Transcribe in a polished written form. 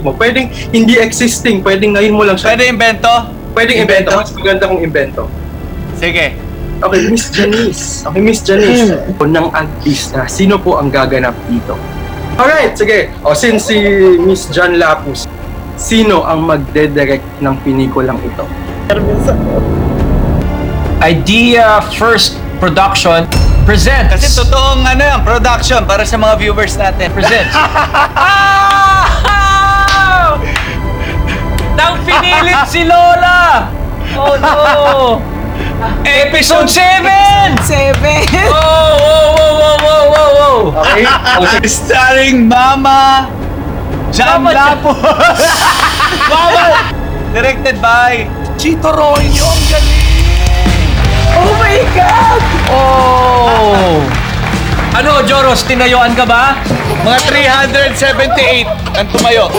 mo. Pwedeng hindi existing, pwedeng ngayon mo lang siya. Pwede invento? Pwedeng invento. Mas maganda kong invento. Sige. Okay, Miss Janice. Okay, Miss Janice. Ng artista, sino po ang gaganap dito? Alright, sige. O, since si Miss Jan Lapus, sino ang magde-direct ng pelikulang ito? Idea First Production presents. Kasi totoong yan, production para sa mga viewers natin. Presents. Nang pinilit si Lola! Oh no! Episode 7! 7! Oh! Okay? Starring Mama Jan Lapus. Directed by Chito Roño. Ang galing! Oh my God! Oh! Ano, Joros, tinayuan ka ba? Mga 378 ang tumayo.